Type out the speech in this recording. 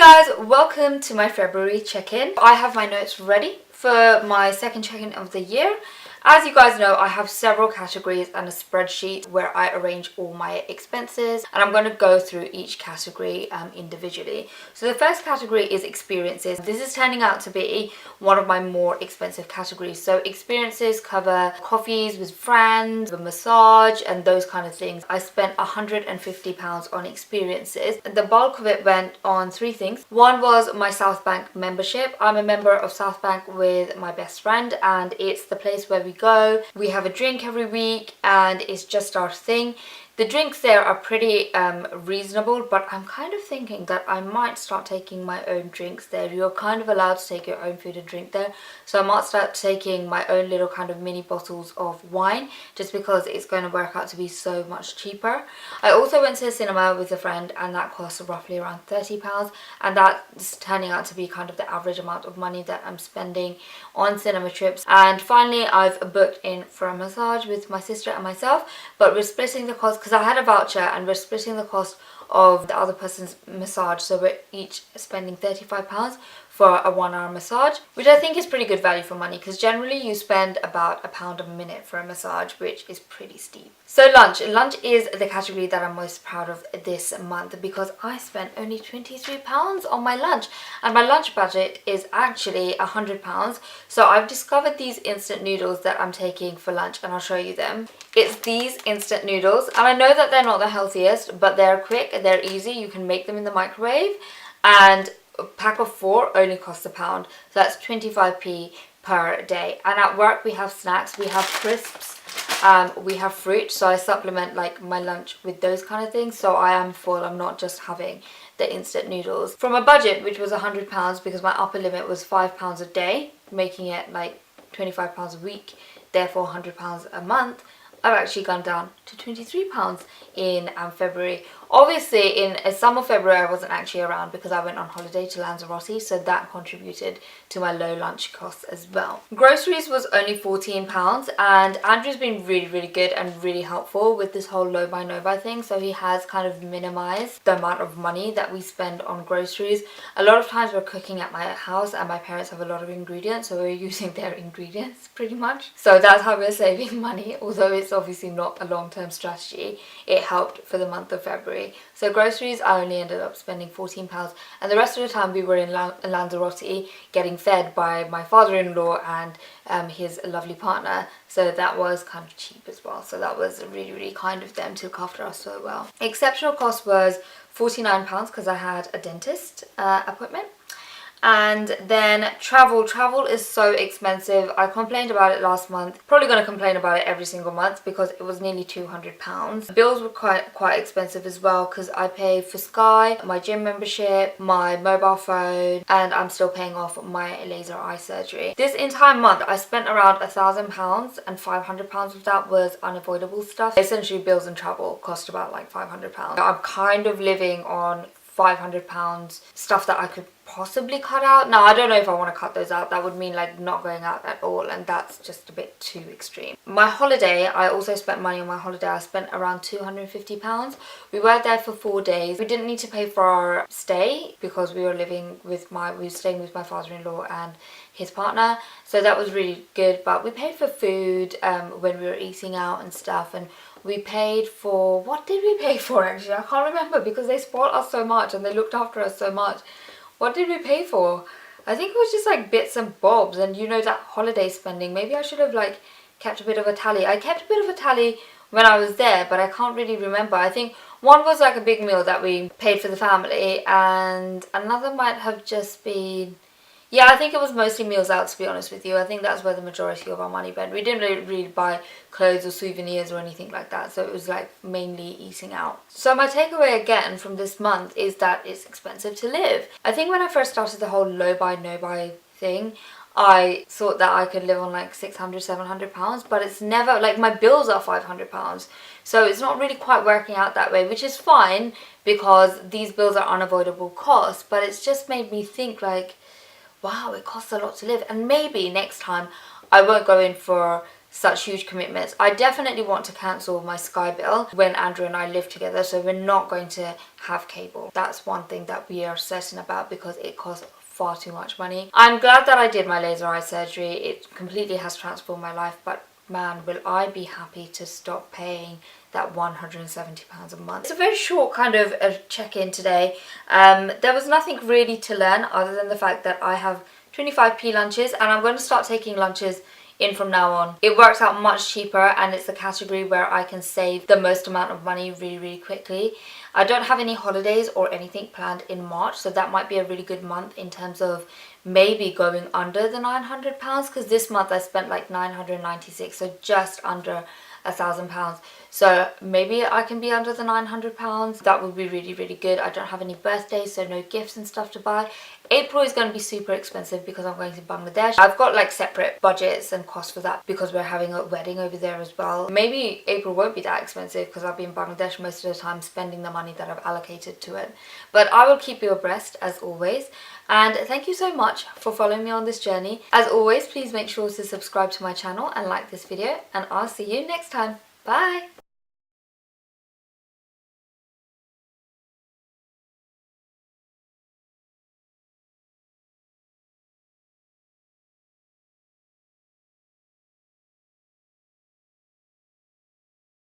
guys, welcome to my February check-in. I have my notes ready for my second check-in of the year. As you guys know, I have several categories and a spreadsheet where I arrange all my expenses, and I'm going to go through each category individually. So the first category is experiences. This is turning out to be one of my more expensive categories. So experiences cover coffees with friends, a massage and those kind of things. I spent £150 on experiences. The bulk of it went on three things. One was my South Bank membership. I'm a member of South Bank with my best friend, and it's the place where we go. We have a drink every week and it's just our thing. The drinks there are pretty reasonable, but I'm kind of thinking that I might start taking my own drinks there. You're kind of allowed to take your own food and drink there, so I might start taking my own little kind of mini bottles of wine just because it's going to work out to be so much cheaper. I also went to the cinema with a friend and that cost roughly around £30, and that's turning out to be kind of the average amount of money that I'm spending on cinema trips. And finally, I've booked in for a massage with my sister and myself, but we're splitting the cost because I had a voucher and we're splitting the cost of the other person's massage, so we're each spending £35 for a 1 hour massage, which I think is pretty good value for money because generally you spend about £1 a minute for a massage, which is pretty steep. So lunch is the category that I'm most proud of this month because I spent only £23 on my lunch, and my lunch budget is actually £100. So I've discovered these instant noodles that I'm taking for lunch, and I'll show you them. It's these instant noodles, and I know that they're not the healthiest, but they're quick, they're easy, you can make them in the microwave, and a pack of 4 only costs £1, so that's 25p per day. And at work we have snacks, we have crisps, we have fruit, so I supplement like my lunch with those kind of things, so I am full. I'm not just having the instant noodles. From a budget which was £100 because my upper limit was £5 a day, making it like £25 a week, therefore £100 a month, I've actually gone down to £23 in February. Obviously, in summer February, I wasn't actually around because I went on holiday to Lanzarote, so that contributed to my low lunch costs as well. Groceries was only £14, and Andrew's been really good and really helpful with this whole low buy no buy thing, so he has kind of minimized the amount of money that we spend on groceries. A lot of times we're cooking at my house and my parents have a lot of ingredients, so we're using their ingredients pretty much. So that's how we're saving money, although it's obviously not a long-term strategy. It helped for the month of February. So groceries, I only ended up spending £14, and the rest of the time we were in Lanzarote getting fed by my father-in-law and his lovely partner, so that was kind of cheap as well. So that was really kind of them to look after us so well. Exceptional cost was £49 because I had a dentist appointment. And then travel is so expensive. I complained about it last month, probably going to complain about it every single month because it was nearly £200. Bills were quite expensive as well because I pay for Sky, my gym membership, my mobile phone, and I'm still paying off my laser eye surgery. This entire month I spent around £1,000, and £500 of that was unavoidable stuff. Essentially bills and travel cost about like £500. I'm kind of living on £500 stuff that I could possibly cut out. Now I don't know if I want to cut those out. That would mean like not going out at all, and that's just a bit too extreme. My holiday, I also spent money on my holiday. I spent around £250. We were there for 4 days. We didn't need to pay for our stay because we were staying with my father-in-law and his partner, so that was really good. But we paid for food when we were eating out and stuff, and we paid for, what did we pay for actually? I can't remember because they spoiled us so much and they looked after us so much. What did we pay for? I think it was just like bits and bobs, and you know, that holiday spending. Maybe I should have like kept a bit of a tally. I kept a bit of a tally when I was there, but I can't really remember. I think one was like a big meal that we paid for the family, and another might have just been, yeah, I think it was mostly meals out, to be honest with you. I think that's where the majority of our money went. We didn't really buy clothes or souvenirs or anything like that, so it was like mainly eating out. So my takeaway again from this month is that it's expensive to live. I think when I first started the whole low buy no buy thing, I thought that I could live on like £600-700, but it's never, like my bills are £500, so it's not really quite working out that way, which is fine because these bills are unavoidable costs. But it's just made me think like, wow, it costs a lot to live, and maybe next time I won't go in for such huge commitments. I definitely want to cancel my Sky bill when Andrew and I live together, so we're not going to have cable. That's one thing that we are certain about because it costs far too much money. I'm glad that I did my laser eye surgery. It completely has transformed my life, but man, will I be happy to stop paying that £170 a month. It's a very short kind of a check-in today. There was nothing really to learn other than the fact that I have 25p lunches and I'm going to start taking lunches in from now on. It works out much cheaper and it's the category where I can save the most amount of money really quickly. I don't have any holidays or anything planned in March, so that might be a really good month in terms of maybe going under the £900 because this month I spent like 996, so just under £1,000. So maybe I can be under the £900. That would be really good. I don't have any birthdays, so no gifts and stuff to buy. April is going to be super expensive because I'm going to Bangladesh. I've got like separate budgets and costs for that because we're having a wedding over there as well. Maybe April won't be that expensive because I'll be in Bangladesh most of the time spending the money that I've allocated to it. But I will keep you abreast as always. And thank you so much for following me on this journey. As always, please make sure to subscribe to my channel and like this video, and I'll see you next time. Bye!